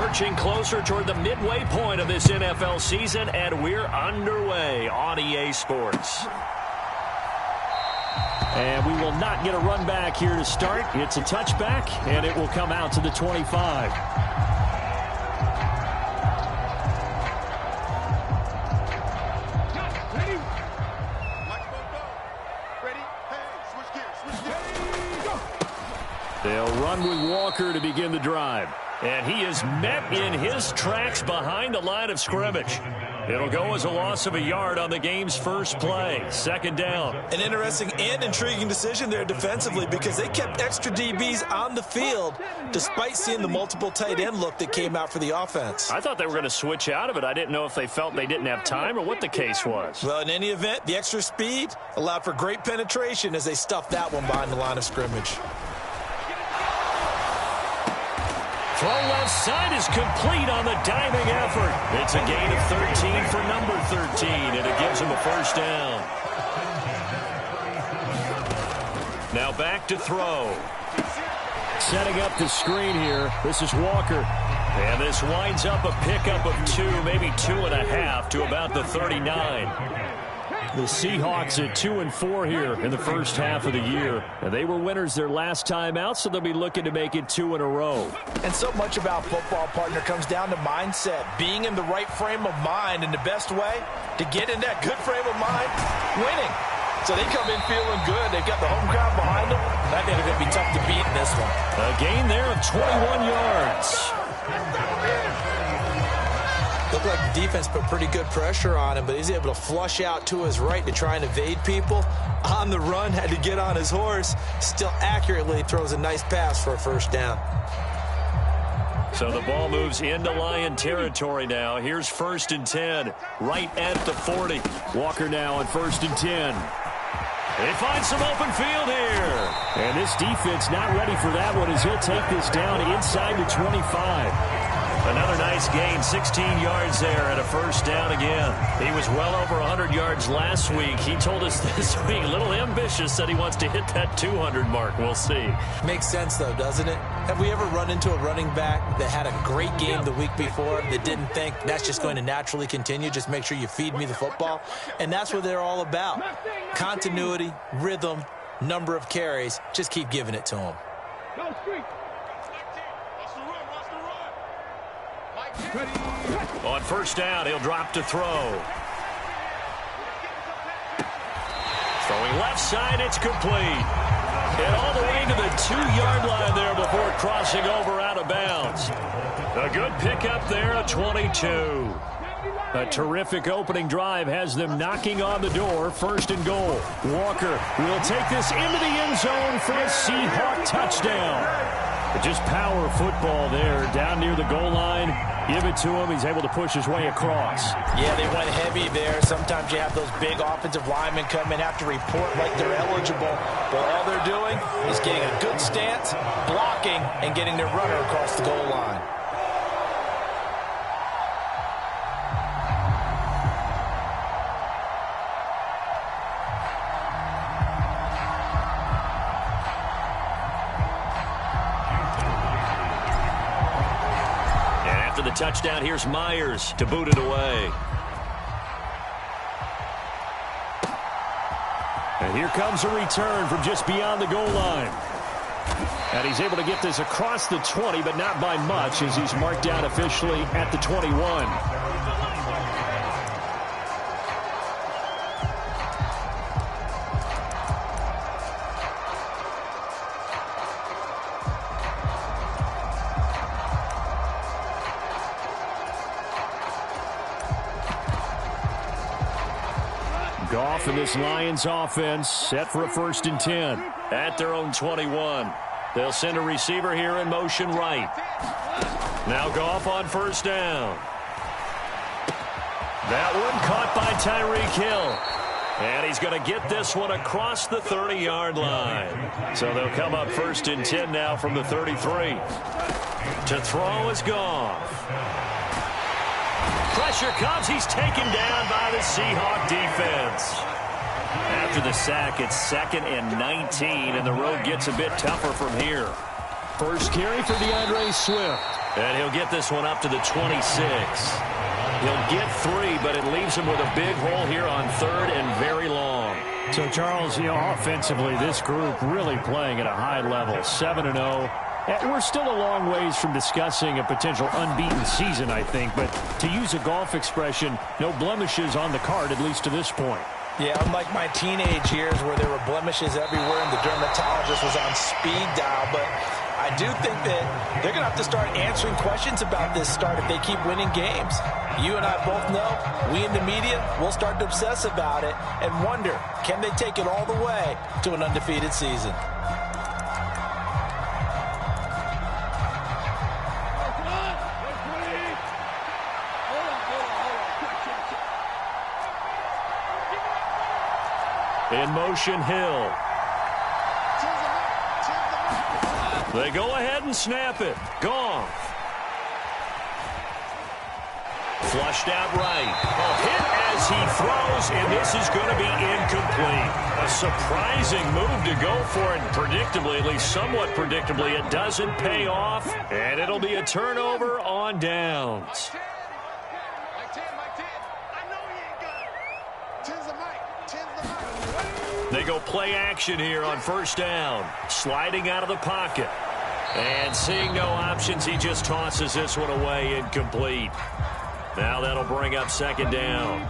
Lurching closer toward the midway point of this NFL season, and we're underway on EA Sports. And we will not get a run back here to start. It's a touchback, and it will come out to the 25. They'll run with Walker to begin the drive. And he is met in his tracks behind the line of scrimmage. It'll go as a loss of a yard on the game's first play. Second down. An interesting and intriguing decision there defensively because they kept extra DBs on the field despite seeing the multiple tight end look that came out for the offense. I thought they were going to switch out of it. I didn't know if they felt they didn't have time or what the case was. Well, in any event, the extra speed allowed for great penetration as they stuffed that one behind the line of scrimmage. Throw left side is complete on the diving effort. It's a gain of 13 for number 13, and it gives him a first down. Now back to throw. Setting up the screen here. This is Walker. And this winds up a pickup of 2, maybe 2.5 to about the 39. The Seahawks at 2-4 here in the first half of the year. And they were winners their last time out, so they'll be looking to make it 2 in a row. And so much about football, partner, comes down to mindset. Being in the right frame of mind, and the best way to get in that good frame of mind, winning. So they come in feeling good. They've got the home crowd behind them. I think they're going to be tough to beat in this one. A gain there of 21 yards. Looked like the defense put pretty good pressure on him, but he's able to flush out to his right to try and evade people. On the run, had to get on his horse. Still accurately throws a nice pass for a first down. So the ball moves into Lion territory now. Here's 1st and 10, right at the 40. Walker now on 1st and 10. They find some open field here. And this defense not ready for that one as he'll take this down inside the 25. Another nice gain, 16 yards there and a first down again. He was well over 100 yards last week. He told us this week, a little ambitious, said he wants to hit that 200 mark. We'll see. Makes sense, though, doesn't it? Have we ever run into a running back that had a great game the week before that didn't think that's just going to naturally continue? Just make sure you feed me the football. And that's what they're all about. Continuity, rhythm, number of carries. Just keep giving it to them. On first down, he'll drop to throw. Throwing left side, it's complete. And all the way to the 2-yard line there before crossing over out of bounds. A good pickup there, a 22. A terrific opening drive has them knocking on the door. 1st and goal. Walker will take this into the end zone for a Seahawk touchdown. Just power football there down near the goal line. Give it to him. He's able to push his way across. Yeah, they went heavy there. Sometimes you have those big offensive linemen come in, have to report like they're eligible. But all they're doing is getting a good stance, blocking, and getting their runner across the goal line. The touchdown, here's Myers to boot it away. And here comes a return from just beyond the goal line. And he's able to get this across the 20, but not by much as he's marked down officially at the 21. Goff and this Lions offense set for a 1st and 10 at their own 21. They'll send a receiver here in motion right. Now Goff on 1st down. That one caught by Tyreek Hill. And he's going to get this one across the 30-yard line. So they'll come up 1st and 10 now from the 33. To throw is Goff. Pressure comes. He's taken down by the Seahawk defense. After the sack, it's 2nd and 19, and the road gets a bit tougher from here. First carry for DeAndre Swift. And he'll get this one up to the 26. He'll get 3, but it leaves him with a big hole here on 3rd and very long. So, Charles, offensively, this group really playing at a high level, 7-0. We're still a long ways from discussing a potential unbeaten season, I think. But to use a golf expression, no blemishes on the card, at least to this point. Yeah, unlike my teenage years where there were blemishes everywhere and the dermatologist was on speed dial. But I do think that they're going to have to start answering questions about this start if they keep winning games. You and I both know, we in the media, will start to obsess about it and wonder, can they take it all the way to an undefeated season? In motion, Hill. They go ahead and snap it. Gone. Flushed out right. A hit as he throws, and this is going to be incomplete. A surprising move to go for it. Predictably, at least somewhat predictably, it doesn't pay off, and it'll be a turnover on downs. They go play action here on 1st down. Sliding out of the pocket. And seeing no options, he just tosses this one away, incomplete. Now that'll bring up 2nd down.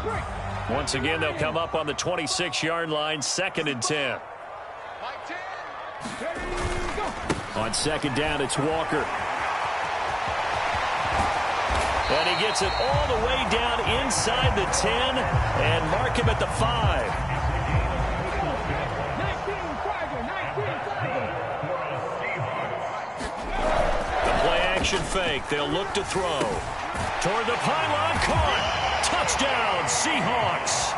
Once again, they'll come up on the 26-yard line, 2nd and 10. On 2nd down, it's Walker. And he gets it all the way down inside the 10 and mark him at the 5. Fake. They'll look to throw. Toward the pylon. Caught. Touchdown, Seahawks.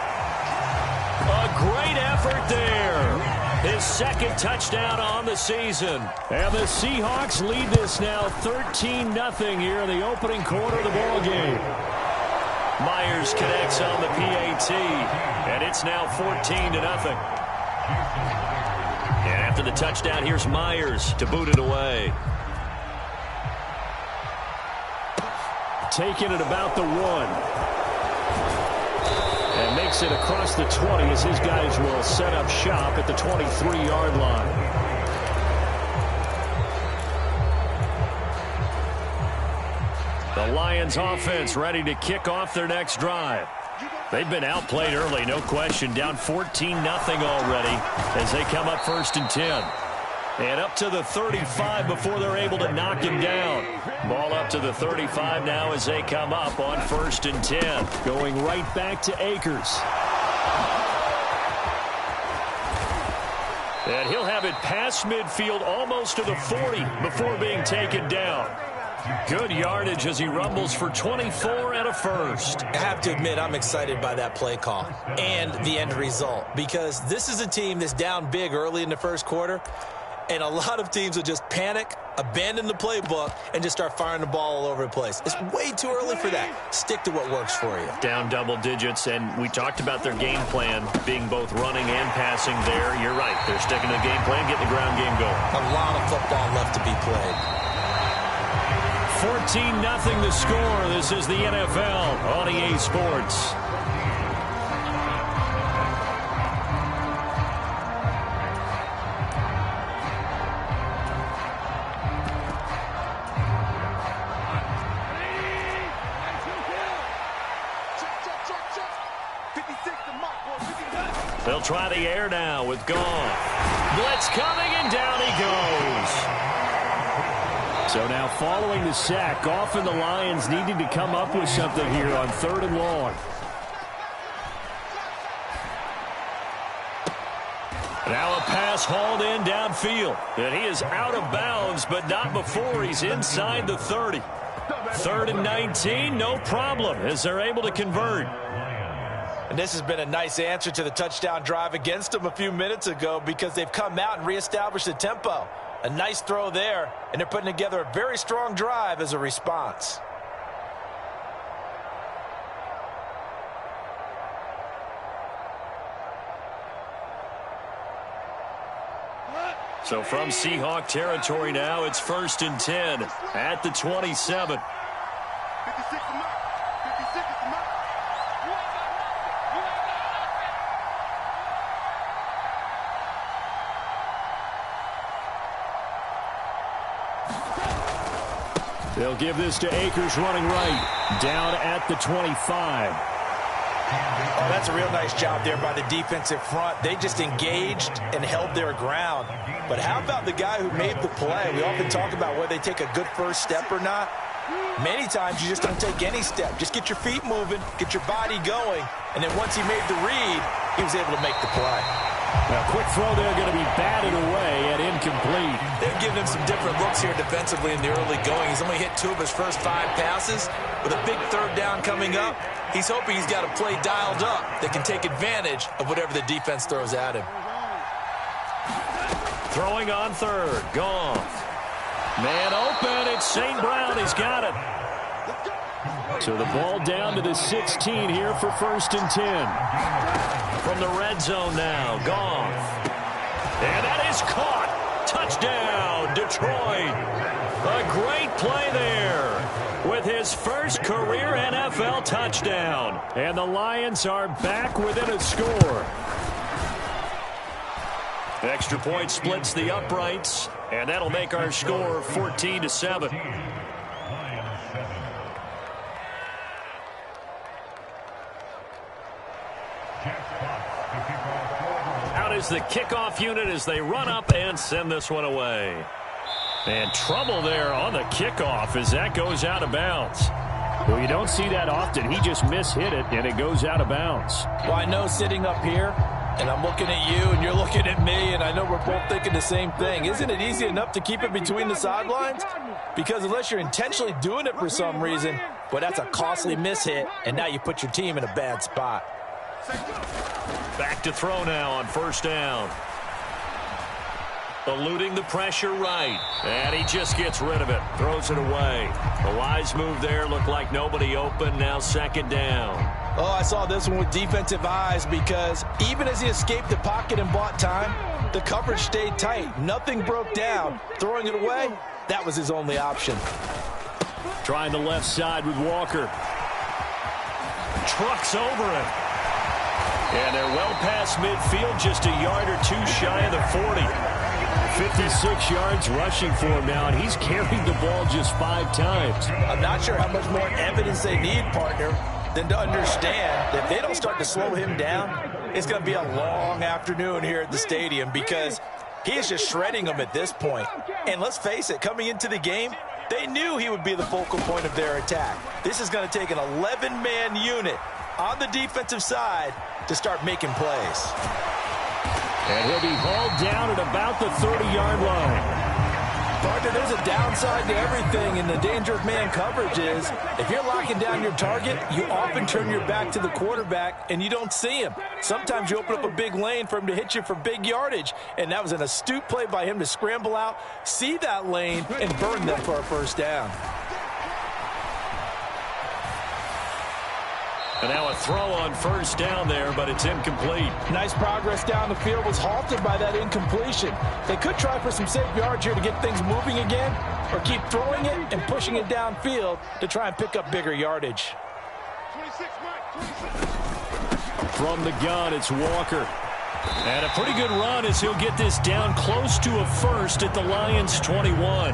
A great effort there. His 2nd touchdown on the season. And the Seahawks lead this now 13-0 here in the opening quarter of the ball game. Myers connects on the PAT. And it's now 14-0. And after the touchdown, here's Myers to boot it away. Taking it about the 1. And makes it across the 20 as his guys will set up shop at the 23-yard line. The Lions offense ready to kick off their next drive. They've been outplayed early, no question. Down 14-0 already as they come up 1st and 10. And up to the 35 before they're able to knock him down. Ball up to the 35 now as they come up on 1st and 10. Going right back to Akers. And he'll have it past midfield almost to the 40 before being taken down. Good yardage as he rumbles for 24 and a first. I have to admit, I'm excited by that play call and the end result, because this is a team that's down big early in the first quarter. And a lot of teams will just panic, abandon the playbook, and just start firing the ball all over the place. It's way too early for that. Stick to what works for you. Down double digits, and we talked about their game plan being both running and passing there. You're right. They're sticking to the game plan, getting the ground game going. A lot of football left to be played. 14-0 the score. This is the NFL on EA Sports. They'll try the air now with Goff. Blitz coming, and down he goes. So now following the sack, Goff and the Lions needing to come up with something here on 3rd and long. Now a pass hauled in downfield. And he is out of bounds, but not before he's inside the 30. 3rd and 19, no problem, as they're able to convert. And this has been a nice answer to the touchdown drive against them a few minutes ago, because they've come out and reestablished the tempo. A nice throw there, and they're putting together a very strong drive as a response. So from Seahawk territory now, it's 1st and 10 at the 27. They'll give this to Akers running right, down at the 25. Oh, that's a real nice job there by the defensive front. They just engaged and held their ground. But how about the guy who made the play? We often talk about whether they take a good first step or not. Many times you just don't take any step. Just get your feet moving, get your body going, and then once he made the read, he was able to make the play. Now, quick throw there, going to be batted away and incomplete. They've given him some different looks here defensively in the early going. He's only hit 2 of his first 5 passes. With a big 3rd down coming up, he's hoping he's got a play dialed up that can take advantage of whatever the defense throws at him. Throwing on 3rd, Goff. Man open, it's St. Brown, he's got it. So the ball down to the 16 here for 1st and 10. From the red zone now, Goff. And that is caught. Touchdown, Detroit. A great play there with his first career NFL touchdown. And the Lions are back within a score. Extra point splits the uprights, and that'll make our score 14-7. Out is the kickoff unit as they run up and send this one away. And trouble there on the kickoff as that goes out of bounds. Well, you don't see that often. He just mishit it, and it goes out of bounds. Well, I know sitting up here, and I'm looking at you, and you're looking at me, and I know we're both thinking the same thing. Isn't it easy enough to keep it between the sidelines? Because unless you're intentionally doing it for some reason, well, that's a costly mishit, and now you put your team in a bad spot. Back to throw now on 1st down. Eluding the pressure right. And he just gets rid of it. Throws it away. A wise move there. Looked like nobody open. Now 2nd down. Oh, I saw this one with defensive eyes because even as he escaped the pocket and bought time, the coverage stayed tight. Nothing broke down. Throwing it away, that was his only option. Trying the left side with Walker. Trucks over him. And they're well past midfield, just a yard or 2 shy of the 40. 56 yards rushing for him now, and he's carried the ball just 5 times. I'm not sure how much more evidence they need, partner, than to understand that if they don't start to slow him down, it's going to be a long afternoon here at the stadium because he is just shredding them at this point. And let's face it, coming into the game, they knew he would be the focal point of their attack. This is going to take an 11-man unit on the defensive side to start making plays. And he'll be hauled down at about the 30-yard line. Partner, there's a downside to everything, and the danger of man coverage is if you're locking down your target, you often turn your back to the quarterback and you don't see him. Sometimes you open up a big lane for him to hit you for big yardage, and that was an astute play by him to scramble out, see that lane, and burn them for a 1st down. And now a throw on 1st down there, but it's incomplete. Nice progress down the field was halted by that incompletion. They could try for some safe yards here to get things moving again, or keep throwing it and pushing it downfield to try and pick up bigger yardage. From the gun, it's Walker. And a pretty good run as he'll get this down close to a 1st at the Lions' 21.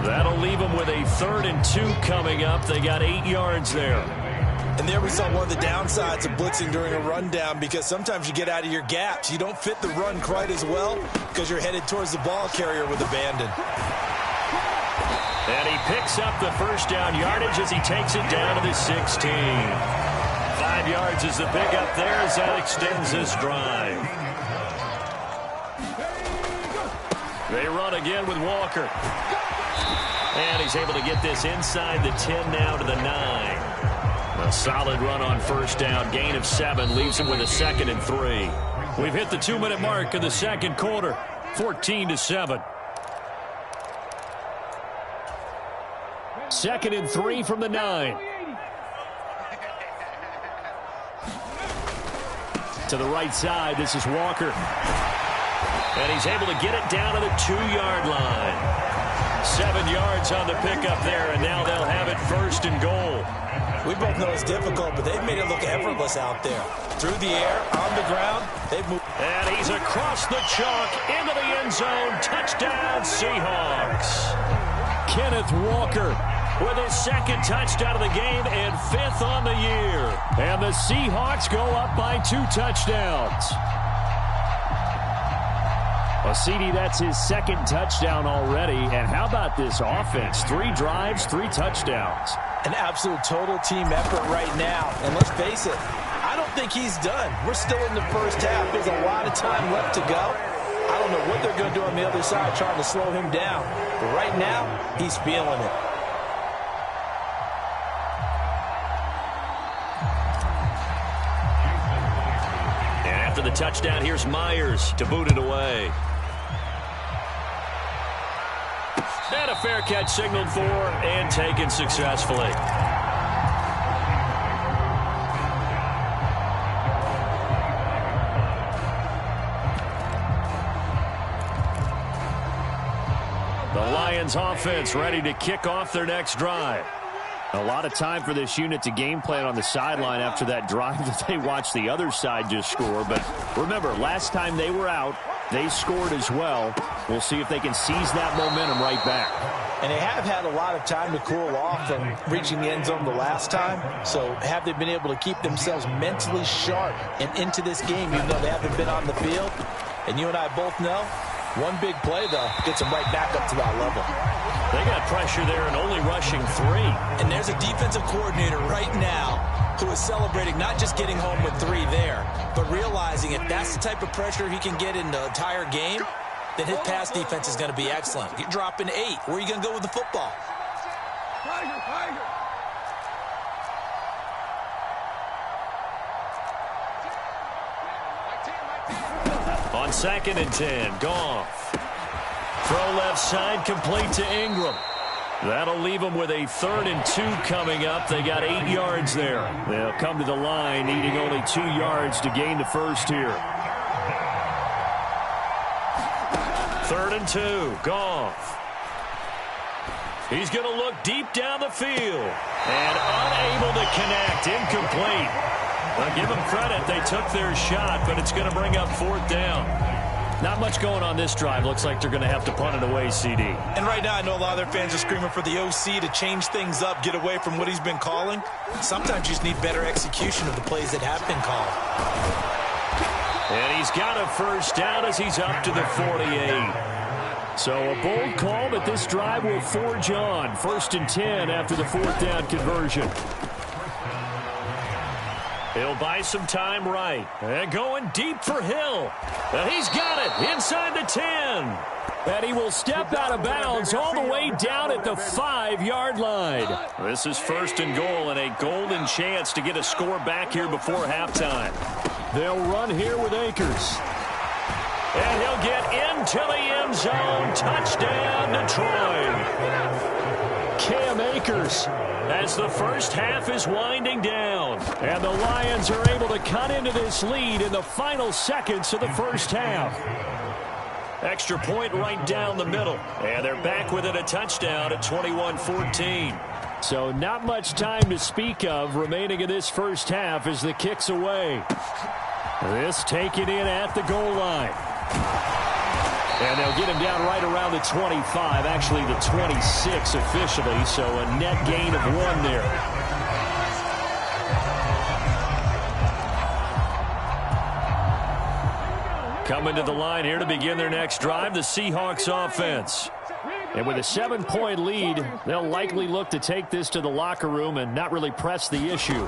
That'll leave them with a 3rd and 2 coming up. They got 8 yards there. And there we saw one of the downsides of blitzing during a rundown because sometimes you get out of your gaps. You don't fit the run quite as well because you're headed towards the ball carrier with abandon. And he picks up the 1st down yardage as he takes it down to the 16. 5 yards is the pickup there as that extends this drive. They run again with Walker. And he's able to get this inside the 10 now to the 9. A solid run on 1st down. Gain of 7 leaves him with a 2nd and 3. We've hit the 2-minute mark of the 2nd quarter. 14-7. 2nd and 3 from the 9. To the right side, this is Walker. And he's able to get it down to the 2-yard line. 7 yards on the pickup there, and now they'll have it first and goal. We both know it's difficult, but they've made it look effortless out there. Through the air, on the ground, they've moved. And he's across the chalk, into the end zone. Touchdown, Seahawks. Kenneth Walker with his second touchdown of the game and 5th on the year. And the Seahawks go up by 2 touchdowns. Well, CD, that's his second touchdown already. And how about this offense? 3 drives, 3 touchdowns. An absolute total team effort right now. And let's face it, I don't think he's done. We're still in the first half. There's a lot of time left to go. I don't know what they're going to do on the other side trying to slow him down. But right now, he's feeling it. And after the touchdown, here's Myers to boot it away. And a fair catch signaled for and taken successfully. The Lions offense ready to kick off their next drive. A lot of time for this unit to game plan on the sideline after that drive that they watched the other side just score. But remember, last time they were out, they scored as well. We'll see if they can seize that momentum right back. And they have had a lot of time to cool off from reaching the end zone the last time. So have they been able to keep themselves mentally sharp and into this game, even though they haven't been on the field? And you and I both know, one big play, though, gets them right back up to that level. They got pressure there and only rushing 3. And there's a defensive coordinator right now who is celebrating not just getting home with 3 there, but realizing if that's the type of pressure he can get in the entire game, then his pass defense is going to be excellent. You're dropping 8. Where are you going to go with the football? On 2nd and 10, Goff. Throw left side, complete to Ingram. That'll leave them with a 3rd and 2 coming up. They got 8 yards there. They'll come to the line, needing only 2 yards to gain the first here. 3rd and 2, Goff. He's going to look deep down the field. And unable to connect, incomplete. Well, give them credit, they took their shot, but it's going to bring up 4th down. Not much going on this drive. Looks like they're going to have to punt it away, CD. And right now, I know a lot of their fans are screaming for the OC to change things up, get away from what he's been calling. Sometimes you just need better execution of the plays that have been called. And he's got a first down as he's up to the 48. So a bold call, but this drive will forge on. 1st and 10 after the 4th down conversion. He'll buy some time right. And going deep for Hill. And he's got it inside the 10. And he will step out of bounds all the way down at the 5-yard line. This is 1st and goal and a golden chance to get a score back here before halftime. They'll run here with Akers. And he'll get into the end zone. Touchdown, Detroit. Cam Akers as the first half is winding down. And the Lions are able to cut into this lead in the final seconds of the first half. Extra point right down the middle. And they're back within a touchdown at 21-14. So not much time to speak of remaining in this first half as the kick's away. This taken in at the goal line. And they'll get him down right around the 25, actually the 26 officially, so a net gain of 1 there. Coming to the line here to begin their next drive, the Seahawks offense. And with a 7-point lead, they'll likely look to take this to the locker room and not really press the issue.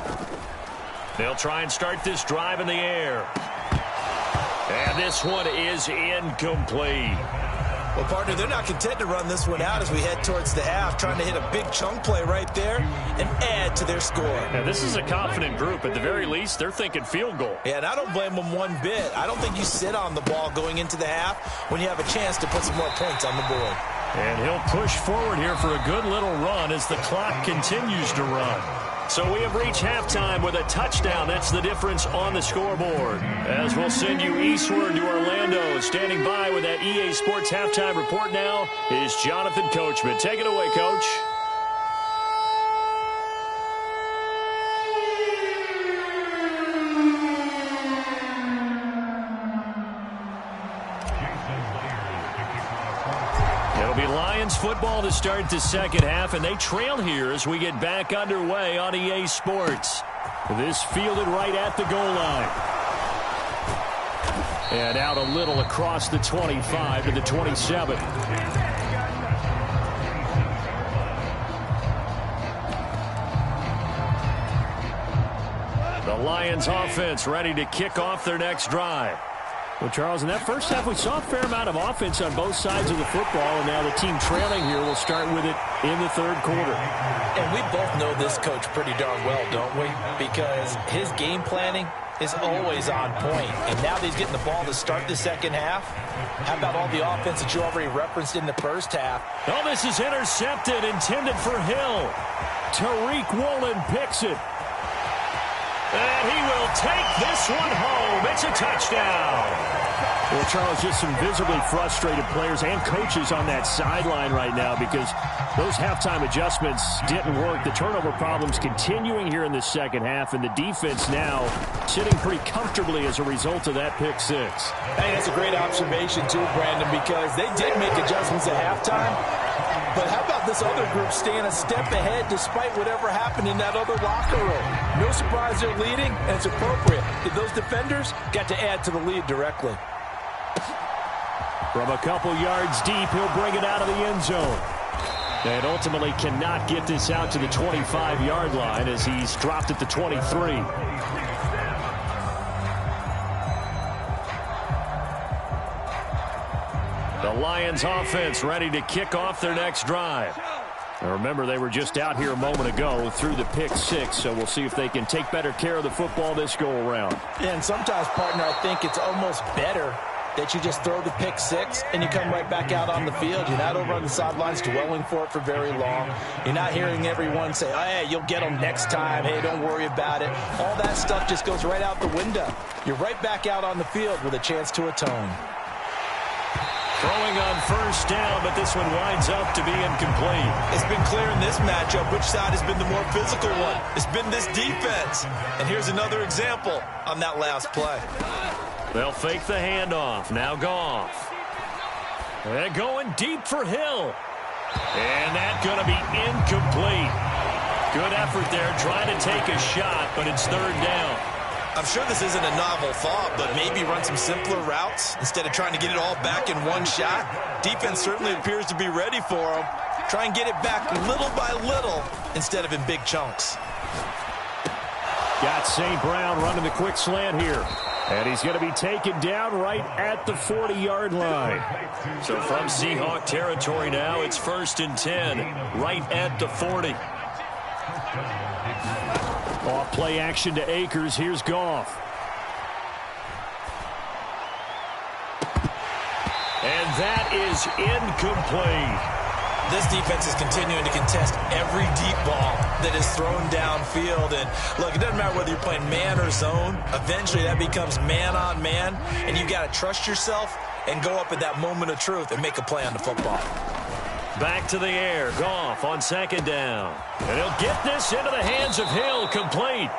They'll try and start this drive in the air. And this one is incomplete. Well, partner, they're not content to run this one out as we head towards the half, trying to hit a big chunk play right there and add to their score. Now, this is a confident group. At the very least, they're thinking field goal. Yeah, and I don't blame them one bit. I don't think you sit on the ball going into the half when you have a chance to put some more points on the board. And he'll push forward here for a good little run as the clock continues to run. So we have reached halftime with a touchdown. That's the difference on the scoreboard. As we'll send you eastward to Orlando. Standing by with that EA Sports halftime report now is Jonathan Coachman. Take it away, Coach. It'll be Lions football to start the second half, and they trail here as we get back underway on EA Sports. This fielded right at the goal line. And out a little across the 25 to the 27. The Lions offense ready to kick off their next drive. Well, Charles, in that first half, we saw a fair amount of offense on both sides of the football, and now the team trailing here will start with it in the third quarter. And we both know this coach pretty darn well, don't we? Because his game planning is always on point. And now that he's getting the ball to start the second half, how about all the offense that you already referenced in the first half? Oh, this is intercepted, intended for Hill. Tariq Woolen picks it. And he will take this one home. It's a touchdown. Well, Charles, just some visibly frustrated players and coaches on that sideline right now because those halftime adjustments didn't work. The turnover problems continuing here in the second half, and the defense now sitting pretty comfortably as a result of that pick six. Hey, that's a great observation, too, Brandon, because they did make adjustments at halftime. But how about this other group staying a step ahead despite whatever happened in that other locker room? No surprise they're leading, and it's appropriate. Those defenders got to add to the lead directly. From a couple yards deep, he'll bring it out of the end zone. And ultimately cannot get this out to the 25-yard line as he's dropped at the 23. The Lions offense ready to kick off their next drive. Now remember, they were just out here a moment ago through the pick six, so we'll see if they can take better care of the football this go-around. Yeah, and sometimes, partner, I think it's almost better that you just throw the pick six and you come right back out on the field. You're not over on the sidelines dwelling for it for very long. You're not hearing everyone say, oh, hey, you'll get them next time. Hey, don't worry about it. All that stuff just goes right out the window. You're right back out on the field with a chance to atone. Throwing on first down, but this one winds up to be incomplete. It's been clear in this matchup which side has been the more physical one. It's been this defense. And here's another example on that last play. They'll fake the handoff. Now Goff. They're going deep for Hill. And that's going to be incomplete. Good effort there, trying to take a shot, but it's third down. I'm sure this isn't a novel thought, but maybe run some simpler routes instead of trying to get it all back in one shot. Defense certainly appears to be ready for them. Try and get it back little by little instead of in big chunks. Got St. Brown running the quick slant here. And he's going to be taken down right at the 40-yard line. So from Seahawk territory now, it's 1st and 10, right at the 40. Off play action to Akers. Here's Goff. And that is incomplete. This defense is continuing to contest every deep ball that is thrown downfield. And look, it doesn't matter whether you're playing man or zone. Eventually that becomes man on man. And you got to trust yourself and go up at that moment of truth and make a play on the football. Back to the air. Goff on second down. And he'll get this into the hands of Hill, complete.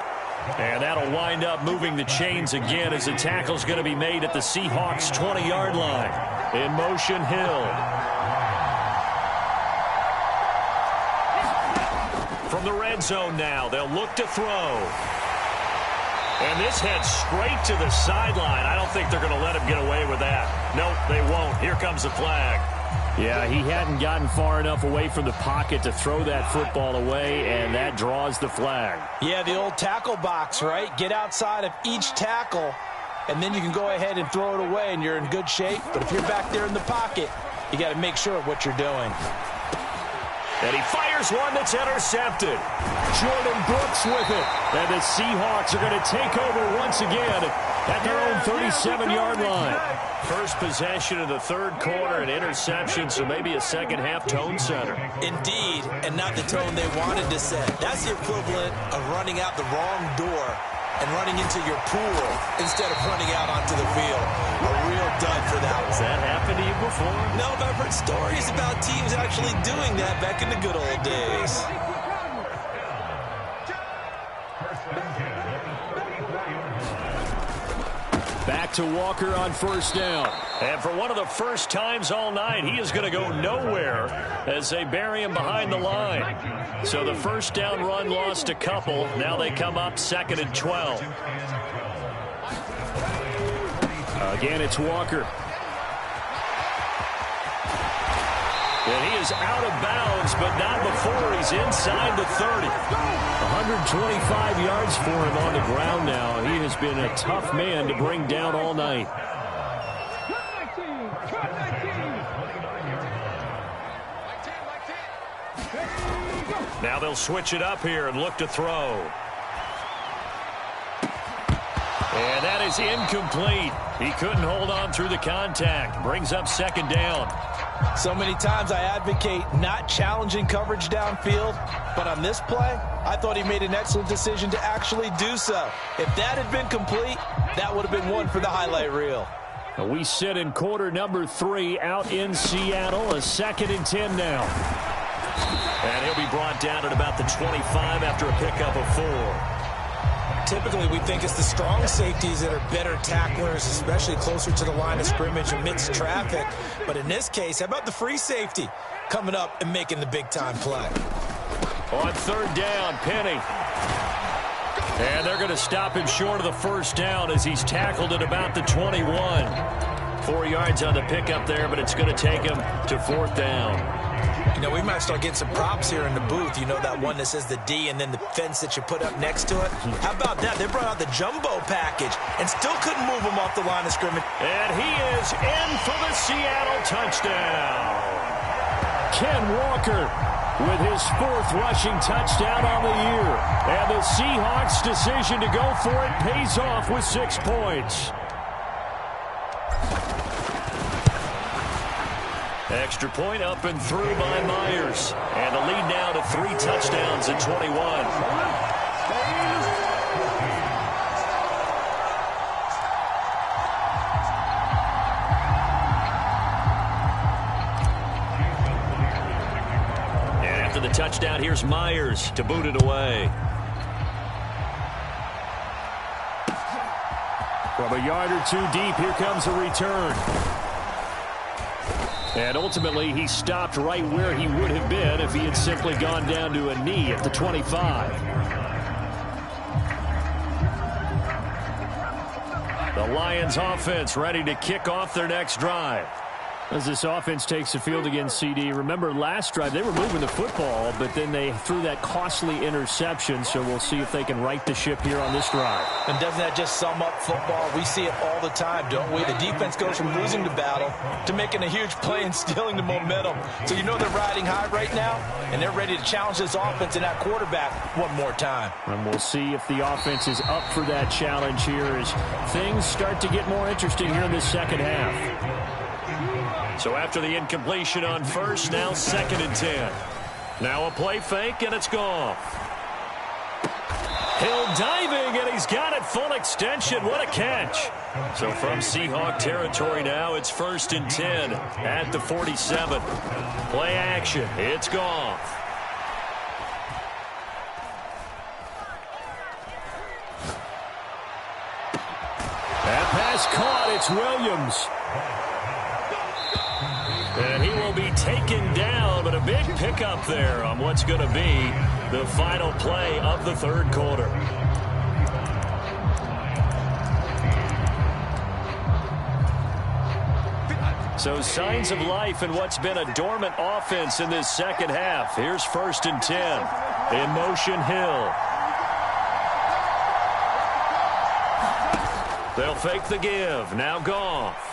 And that'll wind up moving the chains again as the tackle's going to be made at the Seahawks' 20-yard line. In motion, Hill. From the red zone now, they'll look to throw. And this heads straight to the sideline. I don't think they're going to let him get away with that. Nope, they won't. Here comes the flag. Yeah, he hadn't gotten far enough away from the pocket to throw that football away, and that draws the flag. Yeah, the old tackle box, right? Get outside of each tackle, and then you can go ahead and throw it away, and you're in good shape. But if you're back there in the pocket, you got to make sure of what you're doing. And he fires one that's intercepted. Jordan Brooks with it. And the Seahawks are going to take over once again at their own 37-yard line. First possession of the third quarter, an interception, so maybe a second-half tone setter. Indeed, and not the tone they wanted to set. That's the equivalent of running out the wrong door and running into your pool instead of running out onto the field. A real dud for that one. Has that happened to you before? No, but I've heard stories about teams actually doing that back in the good old days. Back to Walker on first down. And for one of the first times all night, he is going to go nowhere as they bury him behind the line. So the first down run lost a couple. Now they come up 2nd and 12. Again, it's Walker. And he is out of bounds, but not before he's inside the 30. 125 yards for him on the ground now. He has been a tough man to bring down all night. Now they'll switch it up here and look to throw. And that is incomplete. He couldn't hold on through the contact. Brings up 2nd down. So many times I advocate not challenging coverage downfield, but on this play, I thought he made an excellent decision to actually do so. If that had been complete, that would have been one for the highlight reel. We sit in quarter number 3 out in Seattle. A 2nd and 10 now. And he'll be brought down at about the 25 after a pickup of 4. Typically, we think it's the strong safeties that are better tacklers, especially closer to the line of scrimmage amidst traffic. But in this case, how about the free safety coming up and making the big-time play? On 3rd down, Penny. And they're going to stop him short of the first down as he's tackled at about the 21. 4 yards on the pickup there, but it's going to take him to 4th down. You know, we might start getting some props here in the booth. You know, that one that says the D and then the fence that you put up next to it? How about that? They brought out the jumbo package and still couldn't move him off the line of scrimmage. And he is in for the Seattle touchdown. Ken Walker with his 4th rushing touchdown on the year. And the Seahawks' decision to go for it pays off with 6 points. Extra point up and through by Myers. And the lead now to 3 touchdowns at 21. And after the touchdown, here's Myers to boot it away. From a yard or 2 deep, here comes a return. And ultimately, he stopped right where he would have been if he had simply gone down to a knee at the 25. The Lions offense ready to kick off their next drive. As this offense takes the field against CD, remember last drive they were moving the football, but then they threw that costly interception, so we'll see if they can right the ship here on this drive. And doesn't that just sum up football? We see it all the time, don't we? The defense goes from losing the battle to making a huge play and stealing the momentum. So you know they're riding high right now, and they're ready to challenge this offense and that quarterback one more time. And we'll see if the offense is up for that challenge here as things start to get more interesting here in this second half. So after the incompletion on first, now 2nd and 10. Now a play fake, and it's gone. Hill diving, and he's got it full extension. What a catch. So from Seahawk territory now, it's 1st and 10 at the 47. Play action. It's gone. That pass caught. It's Williams. And he will be taken down, but a big pickup there on what's going to be the final play of the 3rd quarter. So signs of life in what's been a dormant offense in this second half. Here's 1st and 10. In motion, Hill. They'll fake the give. Now Goff.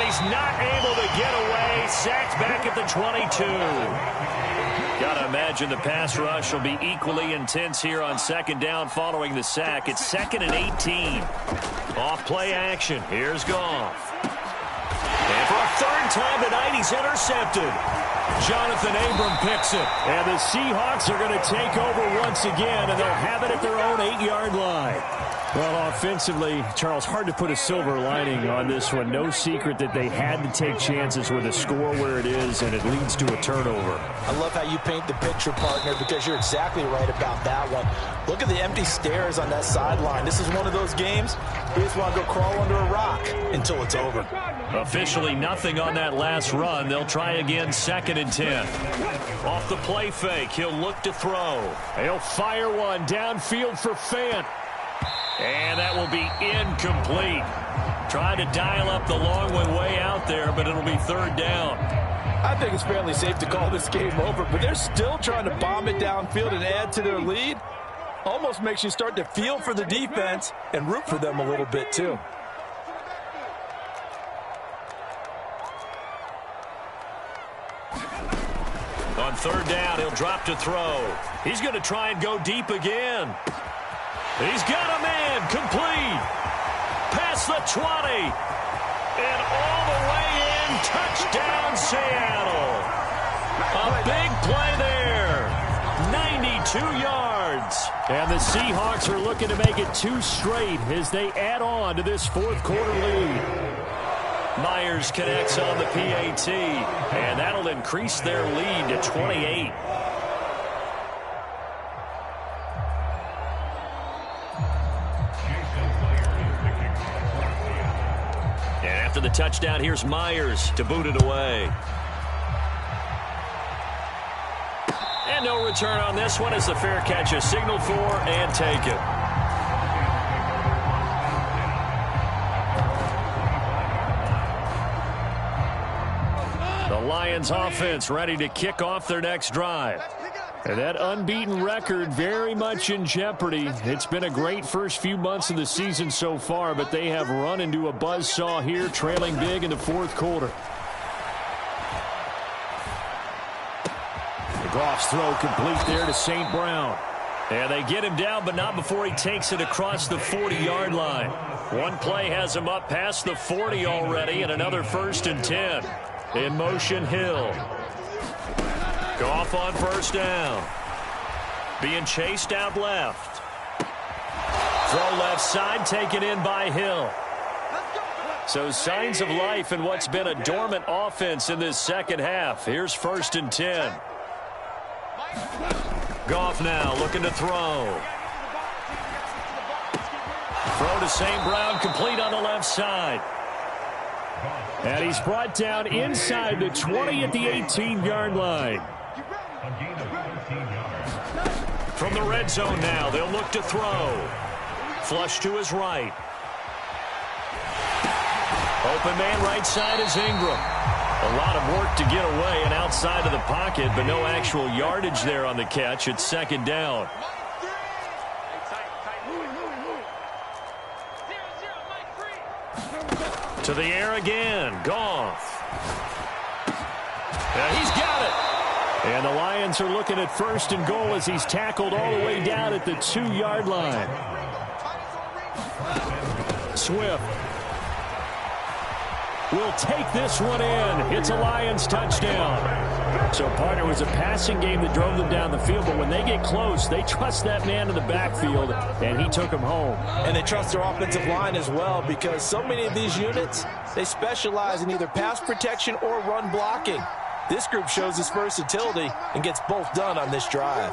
He's not able to get away. Sacked back at the 22. Got to imagine the pass rush will be equally intense here on second down following the sack. It's 2nd and 18. Off play action. Here's Goff. And for a third time tonight, he's intercepted. Jonathan Abram picks it. And the Seahawks are going to take over once again, and they'll have it at their own 8-yard line. Well, offensively, Charles, hard to put a silver lining on this one. No secret that they had to take chances with a score where it is, and it leads to a turnover. I love how you paint the picture, partner, because you're exactly right about that one. Look at the empty stares on that sideline. This is one of those games you just want to go crawl under a rock until it's over. Officially nothing on that last run. They'll try again, 2nd and 10. Off the play fake, he'll look to throw. He'll fire one downfield for Fant. And that will be incomplete. Trying to dial up the long one way out there, but it'll be 3rd down. I think it's fairly safe to call this game over, but they're still trying to bomb it downfield and add to their lead. Almost makes you start to feel for the defense and root for them a little bit too. On 3rd down, he'll drop to throw. He's going to try and go deep again. He's got a man, complete. Past the 20. And all the way in, touchdown Seattle. A big play there. 92 yards. And the Seahawks are looking to make it 2 straight as they add on to this 4th quarter lead. Myers connects on the PAT, and that'll increase their lead to 28. After the touchdown, here's Myers to boot it away. And no return on this one as the fair catch is signaled for and taken. The Lions offense ready to kick off their next drive. And that unbeaten record very much in jeopardy. It's been a great first few months of the season so far, but they have run into a buzzsaw here, trailing big in the 4th quarter. Goff's throw complete there to St. Brown. And they get him down, but not before he takes it across the 40-yard line. One play has him up past the 40 already, and another 1st and 10. In motion, Hill. Goff on 1st down. Being chased out left. Throw left side, taken in by Hill. So signs of life in what's been a dormant offense in this second half. Here's 1st and 10. Goff now looking to throw. Throw to St. Brown, complete on the left side. And he's brought down inside the 20 at the 18-yard line. From the red zone now, they'll look to throw. Flush to his right. Open man right side is Ingram. A lot of work to get away and outside of the pocket, but no actual yardage there on the catch. It's 2nd down. To the air again. Goff. He's got it. And the Lions are looking at 1st and goal as he's tackled all the way down at the 2-yard line. Swift will take this one in. It's a Lions touchdown. So, partner, it was a passing game that drove them down the field, but when they get close, they trust that man in the backfield, and he took him home. And they trust their offensive line as well, because so many of these units, they specialize in either pass protection or run blocking. This group shows its versatility and gets both done on this drive.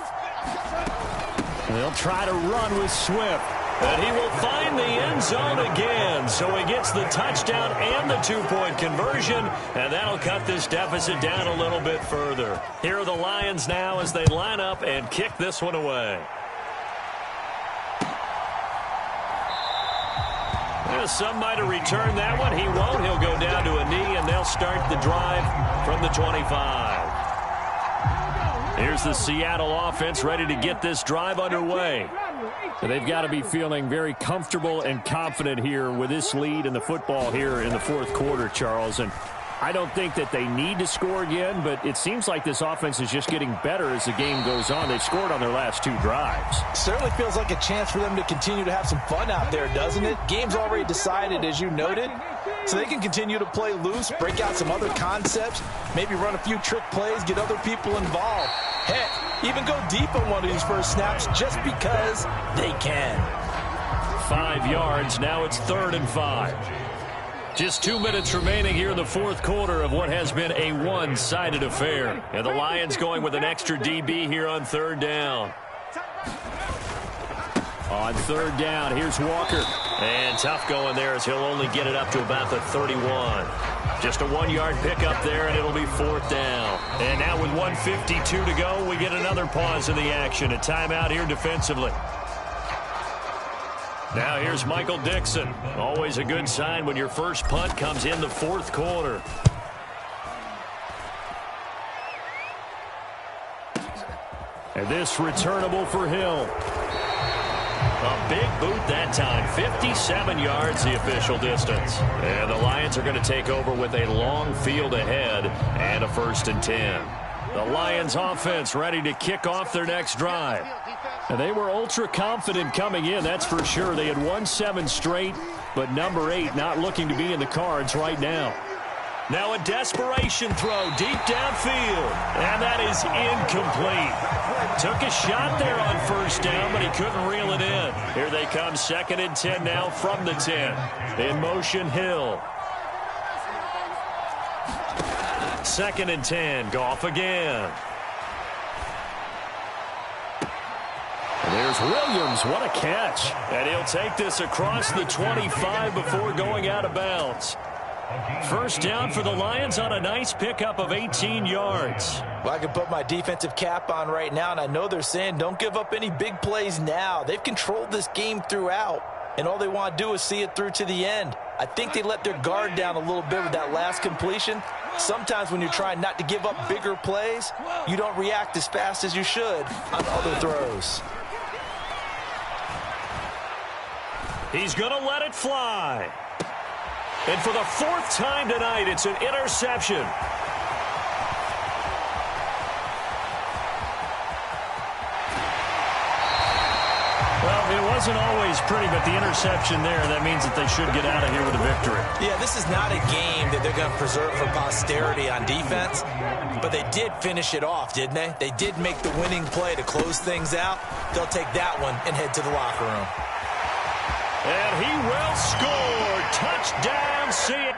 They'll try to run with Swift. And he will find the end zone again. So he gets the touchdown and the 2-point conversion. And that'll cut this deficit down a little bit further. Here are the Lions now as they line up and kick this one away. Some might have returned that one. He won't. He'll go down to a knee, and they'll start the drive from the 25. Here's the Seattle offense ready to get this drive underway. So they've got to be feeling very comfortable and confident here with this lead in the football here in the 4th quarter, Charles. And I don't think that they need to score again, but it seems like this offense is just getting better as the game goes on. They've scored on their last 2 drives. Certainly feels like a chance for them to continue to have some fun out there, doesn't it? Game's already decided, as you noted, so they can continue to play loose, break out some other concepts, maybe run a few trick plays, get other people involved. Heck, even go deep on one of these first snaps just because they can. 5 yards, now it's 3rd and 5. Just 2 minutes remaining here in the fourth quarter of what has been a one-sided affair. And the Lions going with an extra DB here on 3rd down. On 3rd down, here's Walker. And tough going there as he'll only get it up to about the 31. Just a 1-yard pickup there, and it'll be 4th down. And now with 1:52 to go, we get another pause in the action. A timeout here defensively. Now here's Michael Dixon. Always a good sign when your first punt comes in the fourth quarter. And this returnable for Hill. A big boot that time. 57 yards the official distance. And the Lions are going to take over with a long field ahead and a 1st and 10. The Lions offense ready to kick off their next drive. And they were ultra confident coming in, that's for sure. They had won 7 straight, but number 8 not looking to be in the cards right now. Now a desperation throw deep downfield, and that is incomplete. Took a shot there on 1st down, but he couldn't reel it in. Here they come, 2nd and 10 now from the 10. In motion, Hill. 2nd and 10, Goff again. And there's Williams, what a catch. And he'll take this across the 25 before going out of bounds. 1st down for the Lions on a nice pickup of 18 yards. Well, I can put my defensive cap on right now, and I know they're saying don't give up any big plays now. They've controlled this game throughout, and all they want to do is see it through to the end. I think they let their guard down a little bit with that last completion. Sometimes when you're trying not to give up bigger plays, you don't react as fast as you should on other throws. He's going to let it fly. And for the 4th time tonight, it's an interception. Well, it wasn't always pretty, but the interception there, that means that they should get out of here with a victory. Yeah, this is not a game that they're going to preserve for posterity on defense, but they did finish it off, didn't they? They did make the winning play to close things out. They'll take that one and head to the locker room. And he will score. Touchdown, Seattle.